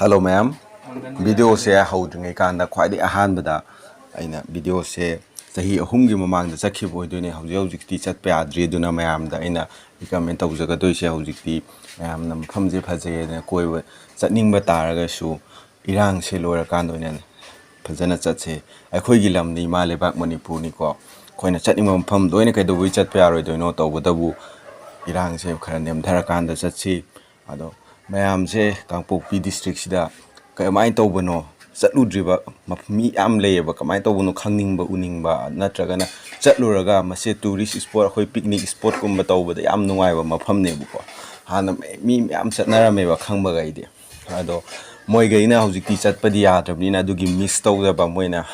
Hello ma'am. Video se haudringai kanda khwaidi ahanbada aina video se chahi ahumgi mamangda chakhibo oidone hawjikti chatpa yadri duna mayamda aina recommend tawjaga doise hawjikti mayamna mafamje phajeyena koiba chatningba taraga su irang se loira kanda oina phajana chatse aikhoigi lamni malebak Manipur ni ko khoina chatningba mafam doine kaidobui chatpa yaroidoino tawbadabu irang se khara nemthara kanda chatsi ado mayam se kangpokpi district sida kamai tawbano chatludriba mi am leyeba kamai tawbano khngningba uningba natragana chatluraga mase tourist spot khoi picnic spot kumba tawbada yam nungaiba mafamne buko hana mi yam chatnarameba khangba gaide ado moigaina hojikti chatpadi yadrabnina adugi miss tawdaba moina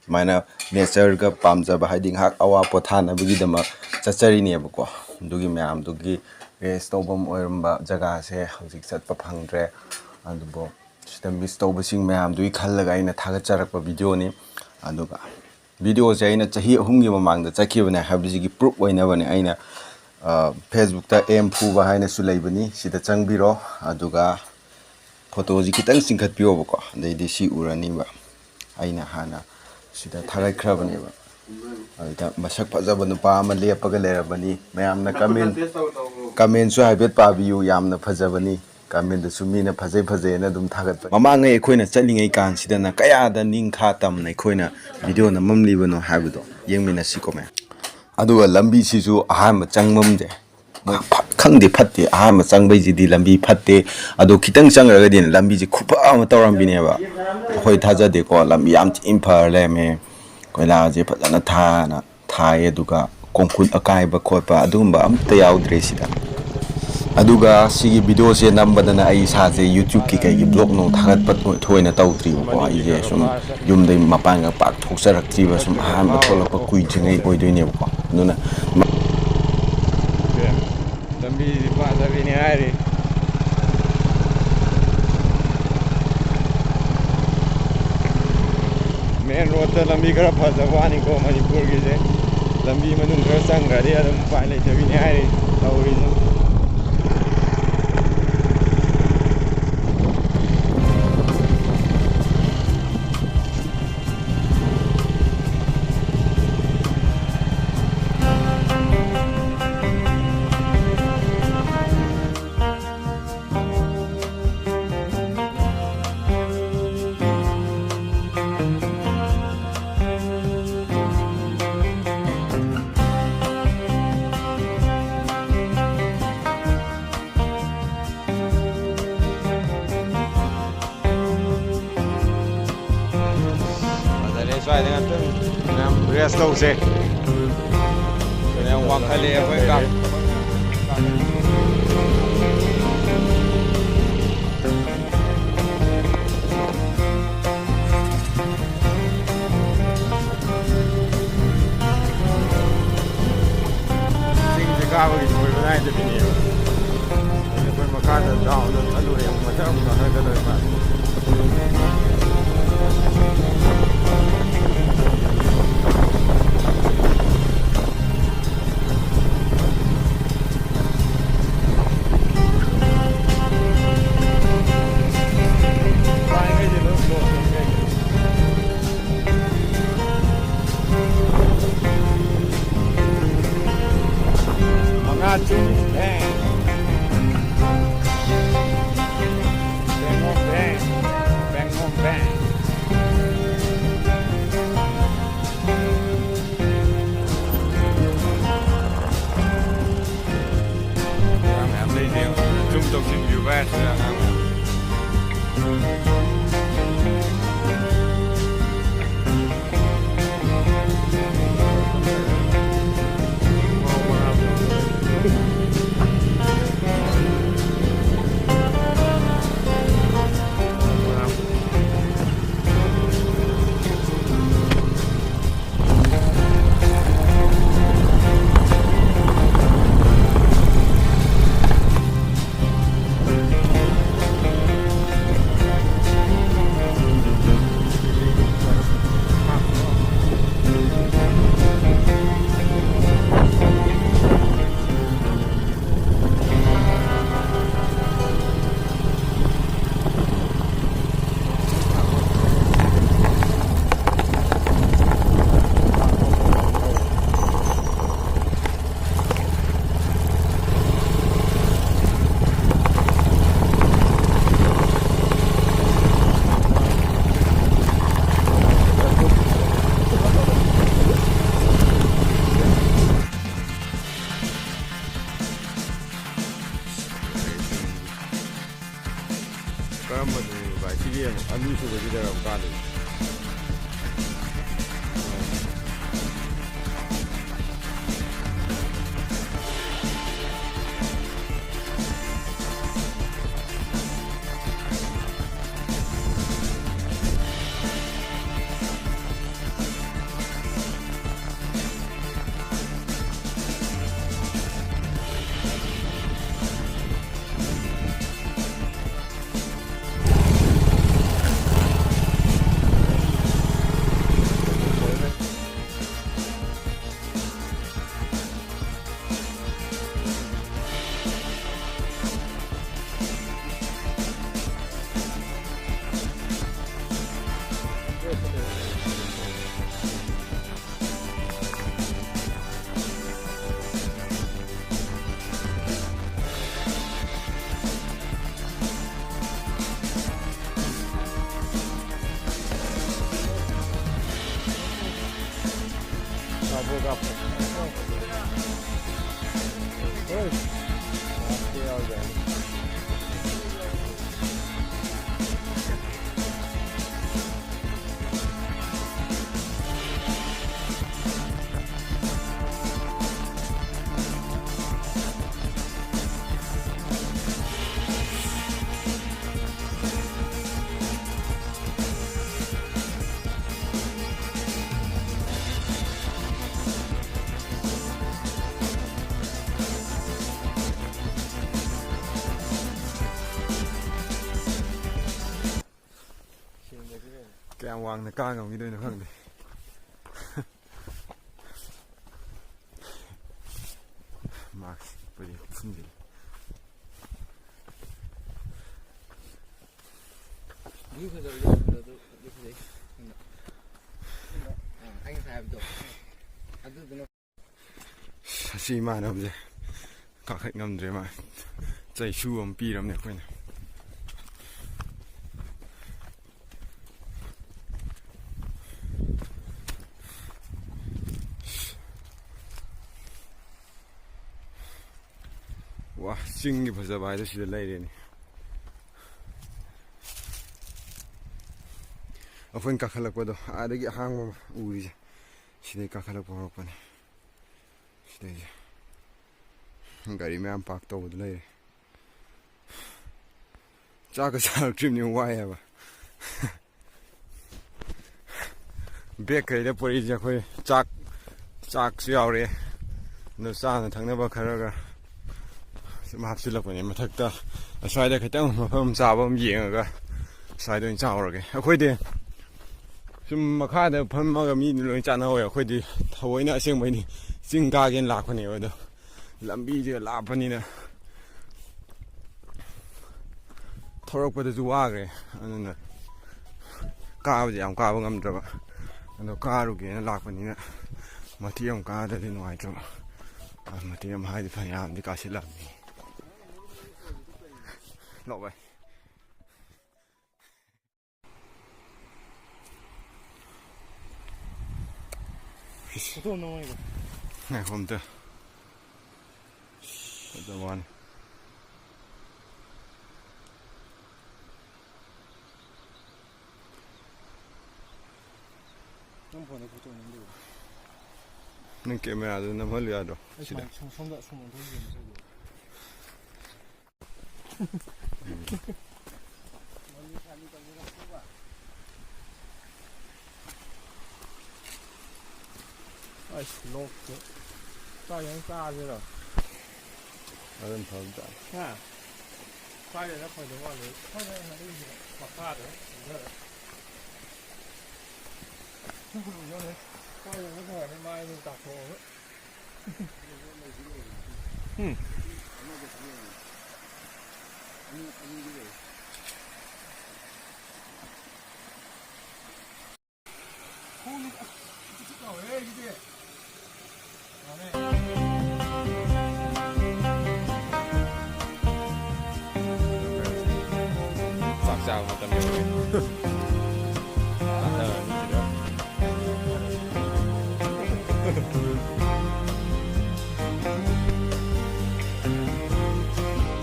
mana nature ga pamjaba haiding hak awa pothana bugidama chacharini buko dugi mayam dugi rest tawbam oiramba jaga se hojik chatpa phangdre adubo sida miss tawbasing mayam dui khallaga aina thagtcharakpa video ni aduga video se aina chahi ahumgi mamangda chakhibane habjigi proof oinabane aina Facebook ta mfmda haina su leibani sida changbiro aduga photo ji kitang singkhatpiyo bako deidi si urani ba aina hana sida thagtchabane ba aida masak phajaba nupa ama lepaga lerabani mayamna comment su haibet pabiyu yamna phajabani comment su mina phajai na dum thagat mamanga ekhoina chalingai kan sidana kayada ningkha tamna ekhoina video na mamlibano haibdo yengmina sikome aduga lambi sisu aham changmamje khangde phatte aham changbai jidi lambi phatte ado kitang changraga din lambi ji khupa ama tawrambineba khoi thajade ko lambi yam imphar leme koila je phajana thana thaye duga kongkhun akaiba khotpa adumba amta yaudre sida aduga sigi video se nambadana ai saje YouTube ki kai blog no thagatpat thoina tawtri ko ai je sum yumdai mapanga pak thoksarakti ba sum aham tholapa kui jingai oidoine ko nuna lambi pa sabi ni ari main road ta lambi khara phajawani ko Manipur gi je lambi manung khara sangradi adum pai lai sabi ni ari tawri Xoay dengan tu, nam rest tau se. Kena wang kali apa yang sing jaga bagi semua benar itu bini. Ini pun makan dan dah, lalu yang macam mana kita dapat. ꯀꯔꯝꯕꯗꯨꯅꯤ ꯚꯥꯏ ꯁꯤꯒꯤ ꯑꯅꯤꯁꯨꯕꯁꯤꯗ ꯀꯥꯗꯣꯏꯅꯤ ꯀꯌꯥꯝ ꯋꯥꯡꯅ ꯀꯥ ꯉꯝꯈꯤꯗꯣꯏꯅꯣ ꯈꯪꯗꯦ ꯃꯥꯛꯁꯄꯨꯗꯤ ꯐꯨꯟꯖꯤꯜꯂꯤ ꯑꯁꯤ ꯏꯃꯥꯟꯅꯕꯁꯦ ꯀꯥꯈꯠ ꯉꯝꯗ꯭ꯔꯦ ꯃꯥ ꯆꯩꯁꯨ ꯑꯃ ꯄꯤꯔꯕꯅꯦ ꯑꯩꯈꯣꯏꯅ ꯋꯥ ꯆꯤꯡꯒꯤ ꯐꯖꯕ ꯍꯥꯏꯗꯣ ꯁꯤꯗ ꯂꯩꯔꯦꯅꯦ ꯑꯩꯈꯣꯏꯅ ꯀꯥꯈꯠꯂꯛꯄꯗꯣ ꯑꯥꯗꯒꯤ ꯑꯍꯥꯡꯕ ꯎꯔꯤꯁꯦ ꯁꯤꯗꯩ ꯀꯥꯈꯠꯂꯛꯄ ꯍꯧꯔꯛꯄꯅꯦ ꯁꯤꯗꯩꯁꯦ ꯒꯥꯔꯤ ꯃꯌꯥꯝ ꯄꯥꯔꯛ ꯇꯧꯕꯗꯣ ꯂꯩꯔꯦ ꯆꯥꯛꯀ ꯆꯥꯔꯛꯇ꯭ꯔꯤꯕꯅꯤ ꯋꯥꯏꯑꯦꯕ ꯕꯦꯛꯈꯩꯗ ꯄꯨꯔꯛꯏꯁꯦ ꯑꯩꯈꯣꯏ ꯆꯥꯛꯁꯨ ꯌꯥꯎꯔꯦ ꯑꯗꯨ ꯆꯥꯅ ꯊꯛꯅꯕ ꯈꯔꯒ ꯁꯨꯝ ꯍꯥꯞꯆꯤꯜꯂꯛꯄꯅꯦ ꯃꯊꯛꯇ ꯑꯁ꯭ꯋꯥꯏꯗ ꯈꯤꯇꯪ ꯃꯐꯝ ꯆꯥꯕ ꯑꯃ ꯌꯦꯡꯉꯒ ꯑꯁ꯭ꯋꯥꯏꯗ ꯑꯣꯏꯅ ꯆꯥꯎꯔꯒꯦ ꯑꯩꯈꯣꯏꯗꯤ ꯁꯨꯝ ꯃꯈꯥꯗ ꯐꯝꯃꯒ ꯃꯤꯗꯨ ꯂꯣꯏ ꯆꯥꯅꯍꯧꯋꯦ ꯑꯩꯈꯣꯏꯗꯤ ꯊꯑꯣꯏꯅ ꯑꯁꯦꯡꯕꯩꯗꯤ ꯆꯤꯡ ꯀꯥꯒꯦꯅ ꯂꯥꯛꯄꯅꯦꯕ ꯑꯗꯣ ꯂꯝꯕꯤꯁꯦ ꯂꯥꯞꯄꯅꯤꯅ ꯊꯧꯔꯛꯄꯗꯁꯨ ꯋꯥꯈ꯭ꯔꯦ ꯑꯗꯨꯅ ꯀꯥꯕꯁꯦ ꯌꯥꯝ ꯀꯥꯕ ꯉꯝꯗ꯭ꯔꯕ ꯑꯗꯣ ꯀꯥꯔꯨꯒꯦꯅ ꯂꯥꯛꯄꯅꯤꯅ ꯃꯇꯦꯛ ꯑꯃ ꯀꯥꯗ꯭ꯔꯗꯤ ꯅꯨꯡꯉꯥꯏꯇ꯭ꯔꯕ ꯃꯇꯦꯛ ꯑꯃ ꯍꯥꯏꯗꯤ ꯐꯅꯌꯥꯝꯗꯤ ꯀꯥꯁꯤꯜꯂꯛꯑꯕꯅꯤ ꯂꯥꯛꯑꯣ ꯚꯥꯏ ꯉꯥꯏꯈꯣ ꯑꯝꯇ ꯐꯖꯕ ꯋꯥꯅꯤ ꯅꯪ ꯐꯣꯟꯗ ꯐꯣꯇꯣ ꯅꯝꯗꯣ ꯅꯪ ꯀꯦꯃꯦꯔꯥꯗꯨ ꯅꯝꯍꯜꯂꯨ ꯌꯥꯗ꯭ꯔꯣ ꯁꯤꯗ ꯁꯣꯝꯗ ꯁꯨꯝ ꯑꯣꯟꯊꯣꯛꯑ ꯑꯁ ꯂꯣꯛꯁꯦ ꯆꯥꯛ ꯌꯥꯝ ꯆꯥꯁꯤꯔꯣ ꯑꯗꯨꯝ ꯐꯕ ꯇꯥꯏ ꯍꯥ ꯁ꯭ꯋꯥꯏꯗꯅ ꯐꯗꯧ ꯃꯥꯜꯂꯦ ꯁ꯭ꯋꯥꯏꯗ ꯃꯈꯥꯗ ꯁ꯭ꯋꯥꯏꯗꯅ ꯐꯔꯅꯤ ꯃꯥꯏ ꯑꯗꯨꯝ ꯇꯥꯊꯣꯛꯑꯒ ꯆꯥꯛ ꯆꯥꯕ ꯃꯇꯝ ꯌꯧꯔꯦ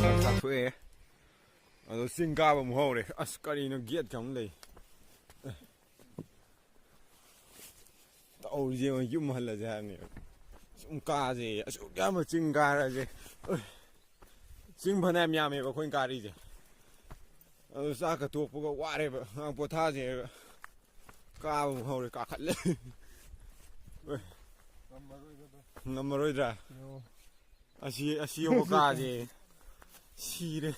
ꯆꯥꯛ ꯆꯥꯊꯣꯛꯑꯦ ꯑꯗꯣ ꯑꯗꯣ ꯆꯤꯡ ꯀꯥꯕ ꯑꯃꯨꯛ ꯍꯧꯔꯦ ꯑꯁ ꯀꯔꯤꯅꯣ ꯒꯦꯠ ꯀ ꯑꯃꯨꯛ ꯂꯩ ꯇꯧꯔꯤꯁꯦ ꯌꯨꯝ ꯍꯜꯂꯁꯦ ꯍꯥꯏꯕꯅꯦꯕ ꯁꯨꯝ ꯀꯥꯁꯦ ꯑꯁꯨꯛ ꯌꯥꯝꯕ ꯆꯤꯡ ꯀꯥꯔꯁꯦ ꯆꯤꯡ ꯐꯅꯌꯥꯝ ꯌꯥꯝꯃꯦꯕ ꯑꯩꯈꯣꯏꯅ ꯀꯥꯔꯤꯁꯦ ꯑꯗꯨ ꯆꯥꯛꯀ ꯇꯣꯛꯄꯒ ꯋꯥꯔꯦꯕ ꯉꯥꯏꯍꯥꯛ ꯄꯣꯊꯥꯁꯦ ꯀꯥꯕ ꯑꯃꯨꯛ ꯍꯧꯔꯦ ꯀꯥꯈꯠꯂꯦ ꯉꯝꯃꯔꯣꯏꯗ꯭ꯔꯥ ꯑꯁꯤ ꯌꯧꯕ ꯀꯥꯁꯦ ꯁꯤꯔꯦ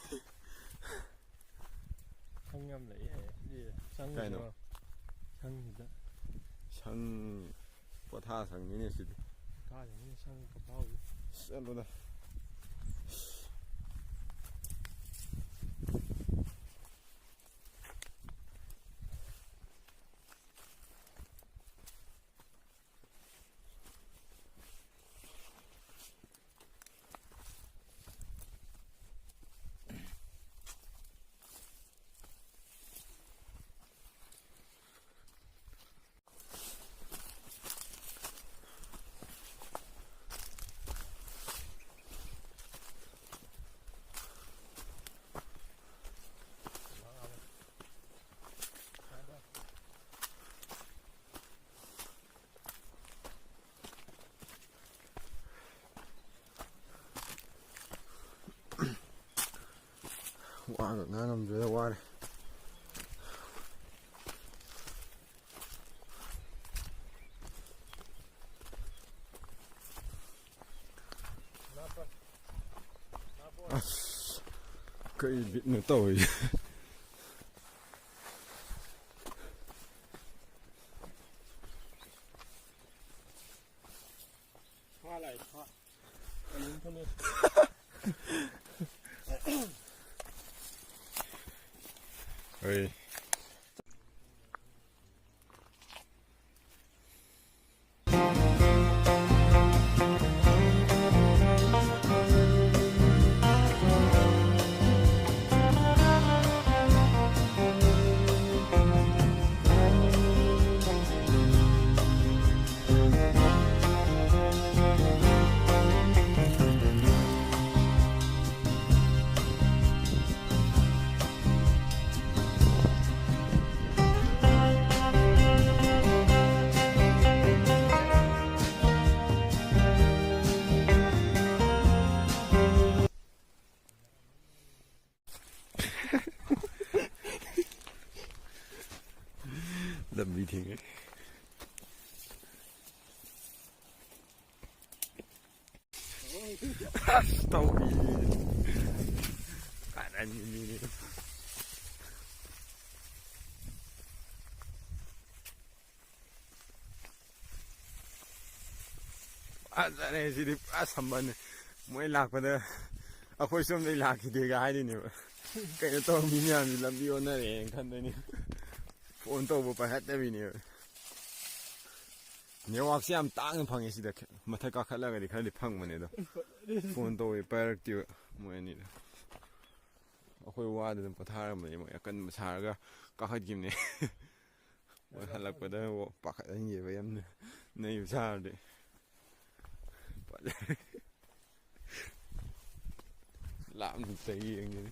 ꯁꯪ ꯌꯥꯝ ꯂꯩꯌꯦ ꯁꯪꯁꯤꯗ ꯁꯪꯁꯤꯗ ꯁꯪ ꯄꯣꯊꯥ ꯁꯪꯅꯤꯅꯦ ꯁꯤꯗꯤ ꯀꯥꯏꯗꯅꯤ ꯁꯪ ꯀꯐꯥꯎꯁꯤ ꯆꯠꯂꯣꯗ 와가 나는 왜 와래 아씨 거의 밑에 떠 이제 화라이 화 인터넷 어이 lambi thing ấy tàu đi cả anh đi ra đây gì đi sắm bần mỗi lạc vào đây khôi xôm đây lạc thì cái hai đi nữa cái nó to mi nhàng thì làm điều này để thân đây nè 폰 또 못 봐 했다비니 녀왁시 ям 땅은 방에시다 마탈 깎을라가리 칼리 팡만해도 폰 또 빠르티오 뭐야니다 ꯑꯩꯈꯣꯏ ꯋꯥꯗ ꯄꯣꯊꯥꯔꯝꯕꯅꯤ ꯃꯣꯏ ꯑꯀꯟꯕ ꯁꯥꯔꯒ ꯀꯥꯈꯠꯈꯤꯕꯅꯦ ꯃꯣꯏ ꯍꯜꯂꯛꯄꯗ ꯄꯥꯈꯠꯍꯟꯒꯦꯕ ꯌꯥꯝꯅ ꯅꯩꯕ ꯁꯥꯔꯗꯤ ꯂꯥꯞꯅ ꯌꯦꯡꯒꯅꯤ